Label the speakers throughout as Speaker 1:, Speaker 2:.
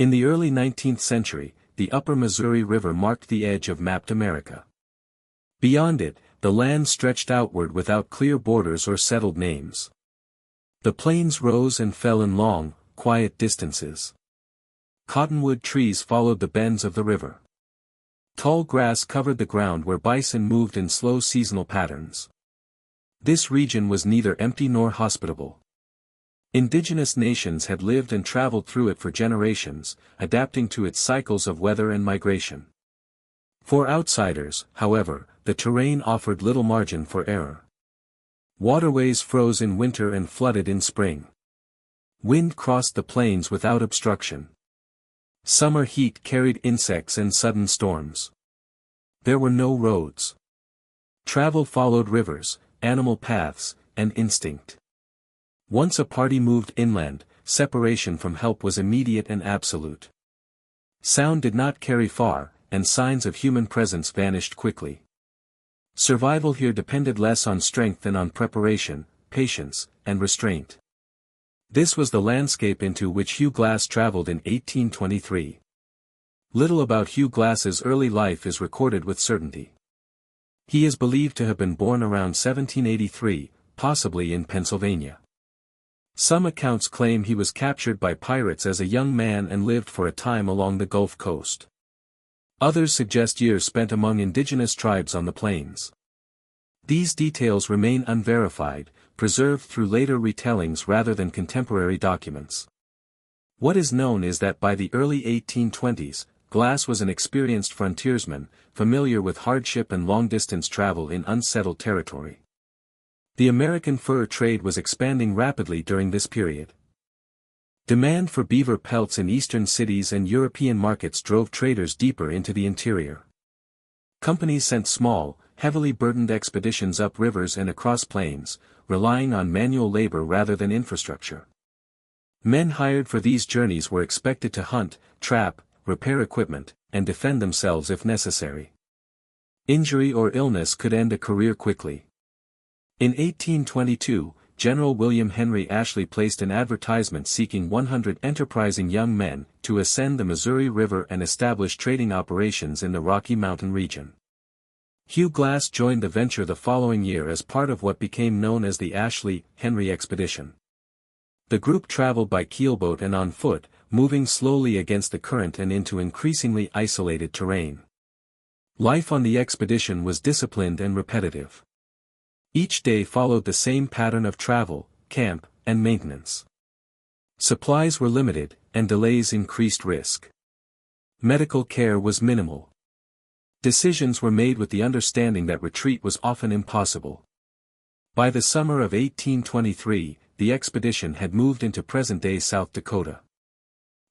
Speaker 1: In the early 19th century, the upper Missouri River marked the edge of mapped America. Beyond it, the land stretched outward without clear borders or settled names. The plains rose and fell in long, quiet distances. Cottonwood trees followed the bends of the river. Tall grass covered the ground where bison moved in slow seasonal patterns. This region was neither empty nor hospitable. Indigenous nations had lived and traveled through it for generations, adapting to its cycles of weather and migration. For outsiders, however, the terrain offered little margin for error. Waterways froze in winter and flooded in spring. Wind crossed the plains without obstruction. Summer heat carried insects and sudden storms. There were no roads. Travel followed rivers, animal paths, and instinct. Once a party moved inland, separation from help was immediate and absolute. Sound did not carry far, and signs of human presence vanished quickly. Survival here depended less on strength than on preparation, patience, and restraint. This was the landscape into which Hugh Glass traveled in 1823. Little about Hugh Glass's early life is recorded with certainty. He is believed to have been born around 1783, possibly in Pennsylvania. Some accounts claim he was captured by pirates as a young man and lived for a time along the Gulf Coast. Others suggest years spent among indigenous tribes on the plains. These details remain unverified, preserved through later retellings rather than contemporary documents. What is known is that by the early 1820s, Glass was an experienced frontiersman, familiar with hardship and long-distance travel in unsettled territory. The American fur trade was expanding rapidly during this period. Demand for beaver pelts in eastern cities and European markets drove traders deeper into the interior. Companies sent small, heavily burdened expeditions up rivers and across plains, relying on manual labor rather than infrastructure. Men hired for these journeys were expected to hunt, trap, repair equipment, and defend themselves if necessary. Injury or illness could end a career quickly. In 1822, General William Henry Ashley placed an advertisement seeking 100 enterprising young men to ascend the Missouri River and establish trading operations in the Rocky Mountain region. Hugh Glass joined the venture the following year as part of what became known as the Ashley-Henry Expedition. The group traveled by keelboat and on foot, moving slowly against the current and into increasingly isolated terrain. Life on the expedition was disciplined and repetitive. Each day followed the same pattern of travel, camp, and maintenance. Supplies were limited, and delays increased risk. Medical care was minimal. Decisions were made with the understanding that retreat was often impossible. By the summer of 1823, the expedition had moved into present-day South Dakota.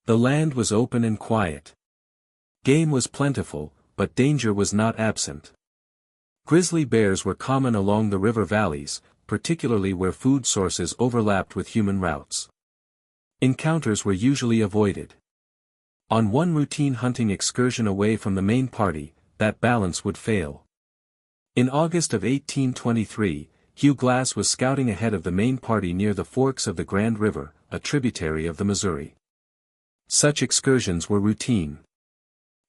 Speaker 1: The land was open and quiet. Game was plentiful, but danger was not absent. Grizzly bears were common along the river valleys, particularly where food sources overlapped with human routes. Encounters were usually avoided. On one routine hunting excursion away from the main party, that balance would fail. In August of 1823, Hugh Glass was scouting ahead of the main party near the forks of the Grand River, a tributary of the Missouri. Such excursions were routine.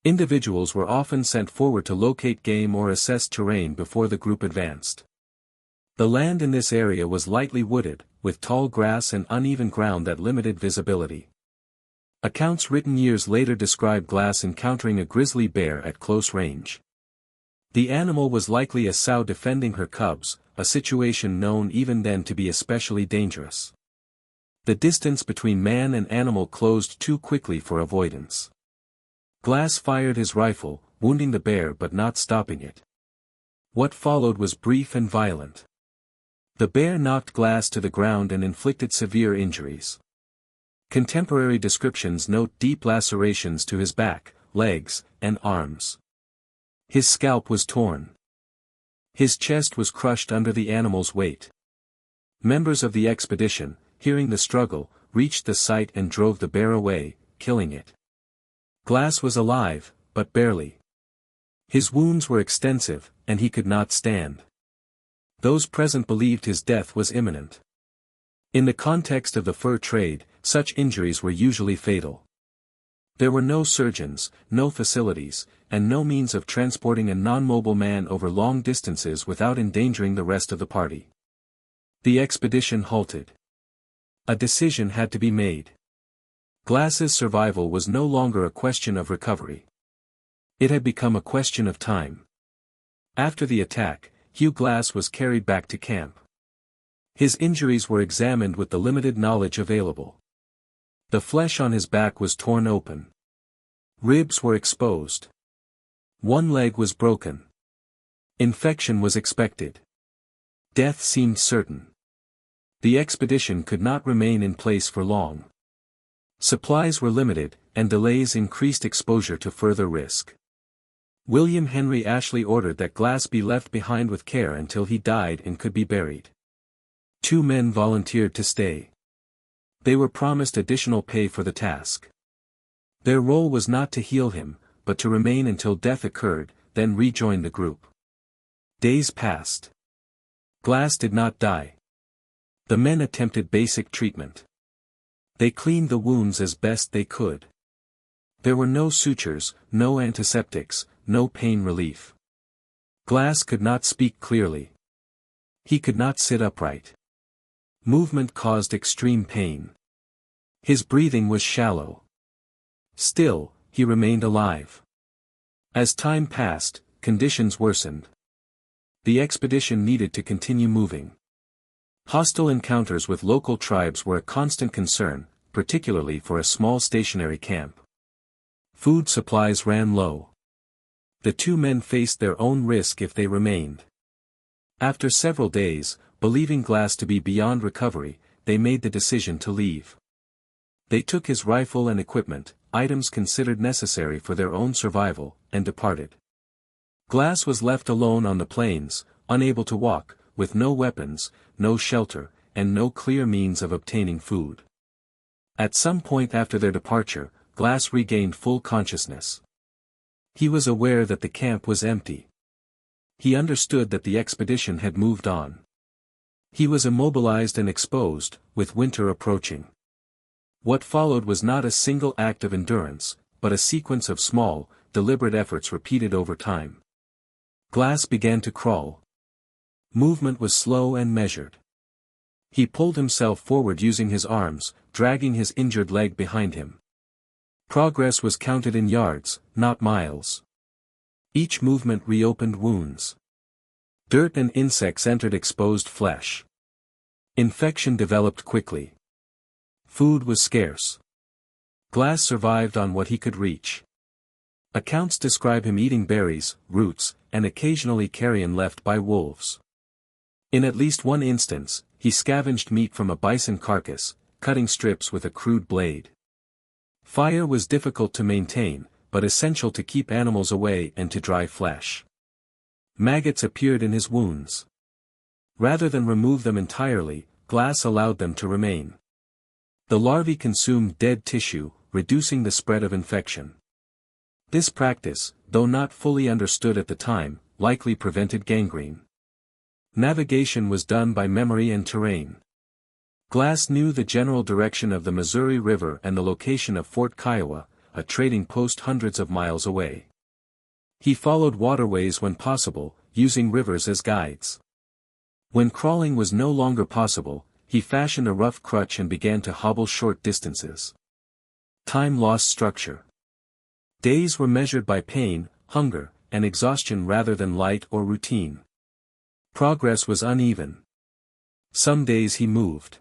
Speaker 1: Individuals were often sent forward to locate game or assess terrain before the group advanced. The land in this area was lightly wooded, with tall grass and uneven ground that limited visibility. Accounts written years later describe Glass encountering a grizzly bear at close range. The animal was likely a sow defending her cubs, a situation known even then to be especially dangerous. The distance between man and animal closed too quickly for avoidance. Glass fired his rifle, wounding the bear but not stopping it. What followed was brief and violent. The bear knocked Glass to the ground and inflicted severe injuries. Contemporary descriptions note deep lacerations to his back, legs, and arms. His scalp was torn. His chest was crushed under the animal's weight. Members of the expedition, hearing the struggle, reached the site and drove the bear away, killing it. Glass was alive, but barely. His wounds were extensive, and he could not stand. Those present believed his death was imminent. In the context of the fur trade, such injuries were usually fatal. There were no surgeons, no facilities, and no means of transporting a non-mobile man over long distances without endangering the rest of the party. The expedition halted. A decision had to be made. Glass's survival was no longer a question of recovery. It had become a question of time. After the attack, Hugh Glass was carried back to camp. His injuries were examined with the limited knowledge available. The flesh on his back was torn open. Ribs were exposed. One leg was broken. Infection was expected. Death seemed certain. The expedition could not remain in place for long. Supplies were limited, and delays increased exposure to further risk. William Henry Ashley ordered that Glass be left behind with care until he died and could be buried. 2 men volunteered to stay. They were promised additional pay for the task. Their role was not to heal him, but to remain until death occurred, then rejoin the group. Days passed. Glass did not die. The men attempted basic treatment. They cleaned the wounds as best they could. There were no sutures, no antiseptics, no pain relief. Glass could not speak clearly. He could not sit upright. Movement caused extreme pain. His breathing was shallow. Still, he remained alive. As time passed, conditions worsened. The expedition needed to continue moving. Hostile encounters with local tribes were a constant concern, particularly for a small stationary camp. Food supplies ran low. The 2 men faced their own risk if they remained. After several days, believing Glass to be beyond recovery, they made the decision to leave. They took his rifle and equipment, items considered necessary for their own survival, and departed. Glass was left alone on the plains, unable to walk, with no weapons, no shelter, and no clear means of obtaining food. At some point after their departure, Glass regained full consciousness. He was aware that the camp was empty. He understood that the expedition had moved on. He was immobilized and exposed, with winter approaching. What followed was not a single act of endurance, but a sequence of small, deliberate efforts repeated over time. Glass began to crawl. Movement was slow and measured. He pulled himself forward using his arms, dragging his injured leg behind him. Progress was counted in yards, not miles. Each movement reopened wounds. Dirt and insects entered exposed flesh. Infection developed quickly. Food was scarce. Glass survived on what he could reach. Accounts describe him eating berries, roots, and occasionally carrion left by wolves. In at least one instance, he scavenged meat from a bison carcass, cutting strips with a crude blade. Fire was difficult to maintain, but essential to keep animals away and to dry flesh. Maggots appeared in his wounds. Rather than remove them entirely, Glass allowed them to remain. The larvae consumed dead tissue, reducing the spread of infection. This practice, though not fully understood at the time, likely prevented gangrene. Navigation was done by memory and terrain. Glass knew the general direction of the Missouri River and the location of Fort Kiowa, a trading post hundreds of miles away. He followed waterways when possible, using rivers as guides. When crawling was no longer possible, he fashioned a rough crutch and began to hobble short distances. Time lost structure. Days were measured by pain, hunger, and exhaustion rather than light or routine. Progress was uneven. Some days he moved.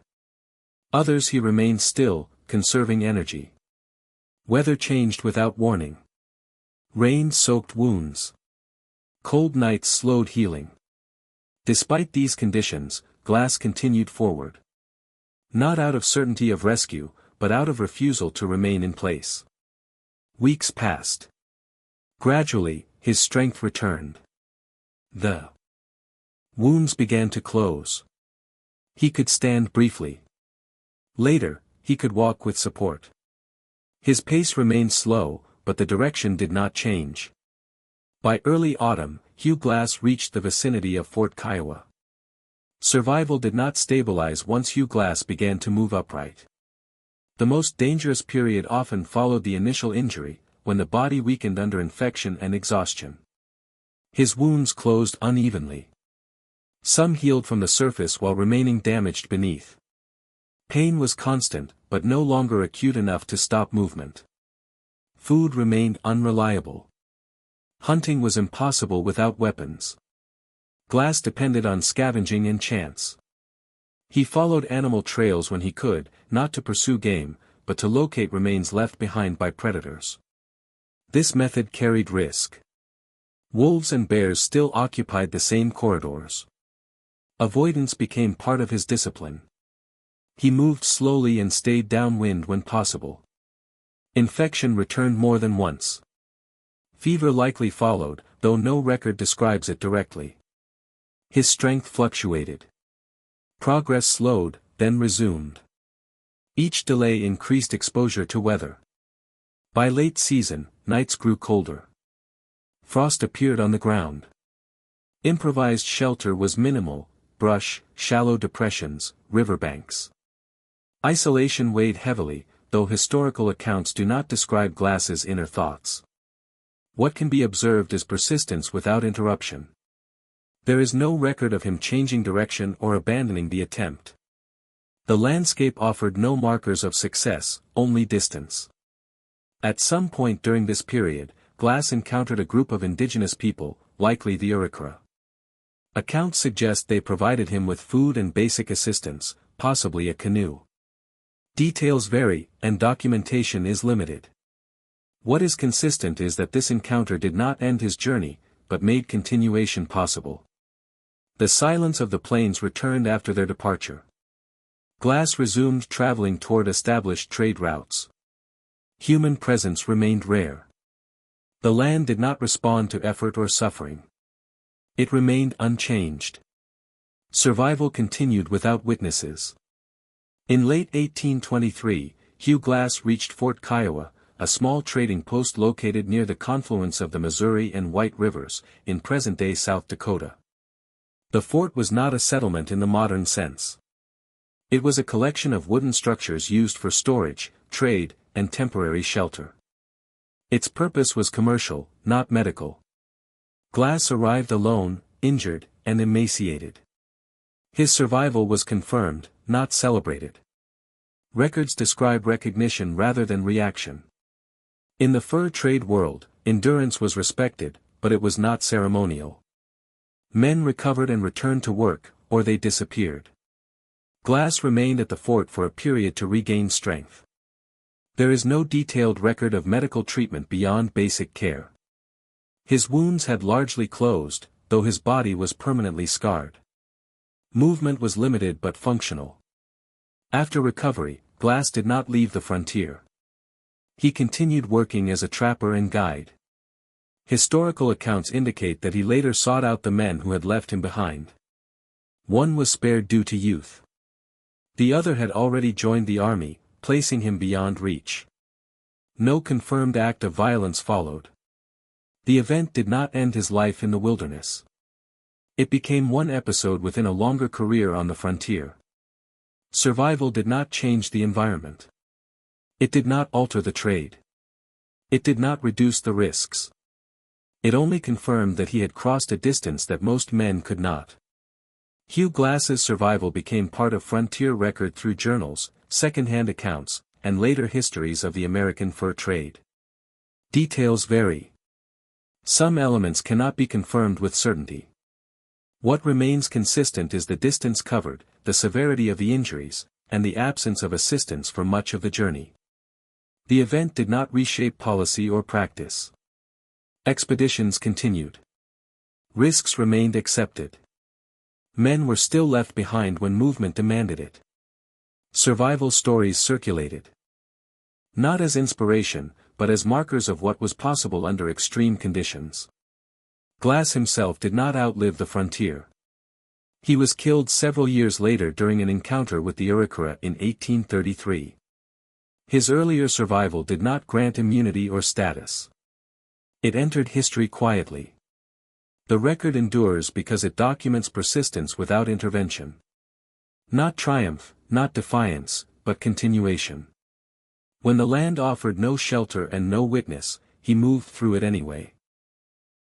Speaker 1: Others he remained still, conserving energy. Weather changed without warning. Rain soaked wounds. Cold nights slowed healing. Despite these conditions, Glass continued forward. Not out of certainty of rescue, but out of refusal to remain in place. Weeks passed. Gradually, his strength returned. The wounds began to close. He could stand briefly. Later, he could walk with support. His pace remained slow, but the direction did not change. By early autumn, Hugh Glass reached the vicinity of Fort Kiowa. Survival did not stabilize once Hugh Glass began to move upright. The most dangerous period often followed the initial injury, when the body weakened under infection and exhaustion. His wounds closed unevenly. Some healed from the surface while remaining damaged beneath. Pain was constant, but no longer acute enough to stop movement. Food remained unreliable. Hunting was impossible without weapons. Glass depended on scavenging and chance. He followed animal trails when he could, not to pursue game, but to locate remains left behind by predators. This method carried risk. Wolves and bears still occupied the same corridors. Avoidance became part of his discipline. He moved slowly and stayed downwind when possible. Infection returned more than once. Fever likely followed, though no record describes it directly. His strength fluctuated. Progress slowed, then resumed. Each delay increased exposure to weather. By late season, nights grew colder. Frost appeared on the ground. Improvised shelter was minimal: brush, shallow depressions, riverbanks. Isolation weighed heavily, though historical accounts do not describe Glass's inner thoughts. What can be observed is persistence without interruption. There is no record of him changing direction or abandoning the attempt. The landscape offered no markers of success, only distance. At some point during this period, Glass encountered a group of indigenous people, likely the Arikara. Accounts suggest they provided him with food and basic assistance, possibly a canoe. Details vary, and documentation is limited. What is consistent is that this encounter did not end his journey, but made continuation possible. The silence of the plains returned after their departure. Glass resumed traveling toward established trade routes. Human presence remained rare. The land did not respond to effort or suffering. It remained unchanged. Survival continued without witnesses. In late 1823, Hugh Glass reached Fort Kiowa, a small trading post located near the confluence of the Missouri and White Rivers, in present-day South Dakota. The fort was not a settlement in the modern sense. It was a collection of wooden structures used for storage, trade, and temporary shelter. Its purpose was commercial, not medical. Glass arrived alone, injured, and emaciated. His survival was confirmed, not celebrated. Records describe recognition rather than reaction. In the fur trade world, endurance was respected, but it was not ceremonial. Men recovered and returned to work, or they disappeared. Glass remained at the fort for a period to regain strength. There is no detailed record of medical treatment beyond basic care. His wounds had largely closed, though his body was permanently scarred. Movement was limited but functional. After recovery, Glass did not leave the frontier. He continued working as a trapper and guide. Historical accounts indicate that he later sought out the men who had left him behind. One was spared due to youth. The other had already joined the army, placing him beyond reach. No confirmed act of violence followed. The event did not end his life in the wilderness. It became one episode within a longer career on the frontier. Survival did not change the environment. It did not alter the trade. It did not reduce the risks. It only confirmed that he had crossed a distance that most men could not. Hugh Glass's survival became part of frontier record through journals, second-hand accounts, and later histories of the American fur trade. Details vary. Some elements cannot be confirmed with certainty. What remains consistent is the distance covered, the severity of the injuries, and the absence of assistance for much of the journey. The event did not reshape policy or practice. Expeditions continued. Risks remained accepted. Men were still left behind when movement demanded it. Survival stories circulated. Not as inspiration, but as markers of what was possible under extreme conditions. Glass himself did not outlive the frontier. He was killed several years later during an encounter with the Arikara in 1833. His earlier survival did not grant immunity or status. It entered history quietly. The record endures because it documents persistence without intervention. Not triumph, not defiance, but continuation. When the land offered no shelter and no witness, he moved through it anyway.